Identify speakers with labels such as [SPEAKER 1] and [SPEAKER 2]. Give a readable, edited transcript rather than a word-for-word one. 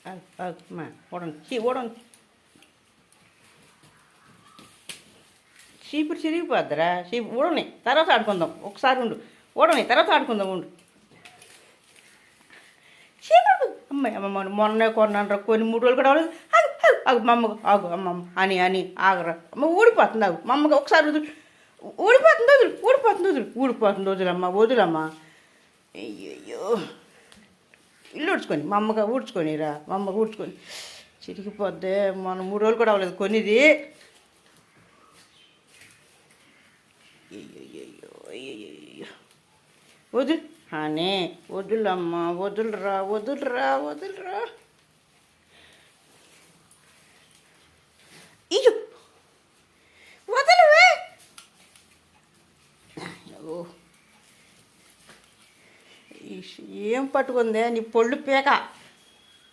[SPEAKER 1] అమ్మా ఓడండి ఓడండి చీపురు చిరిగిపోద్దిరా ఊడని తర్వాత ఆడుకుందాం ఒకసారి ఉండు ఊడని తర్వాత ఆడుకుందాం ఉండు చీపురు అమ్మాయి అమ్మ మొన్న కొన్నాను కొన్ని 3 రోజులు కూడా అవ్వలేదు ఆగు ఆగు ఆగు మా అమ్మకు ఆగు అమ్మమ్మ అని ఆగరా అమ్మ ఊడిపోతుంది ఆగు మా అమ్మకి ఒకసారి వదులు ఊడిపోతుంది వదులమ్మ వదులమ్మా అయ్యో ఇల్లు ఊడ్చుకొని మా అమ్మగా ఊడ్చుకొనిరా మా అమ్మగా ఊడ్చుకొని చిరిగిపోద్దే మొన్న 3 రోజులు కూడా అవ్వలేదు కొనిది అయ్యో వదులు అని వదులమ్మా వదులురా ఇయ్యో వదలవే ఏం పట్టుకుందే నీ పొళ్ళు పీక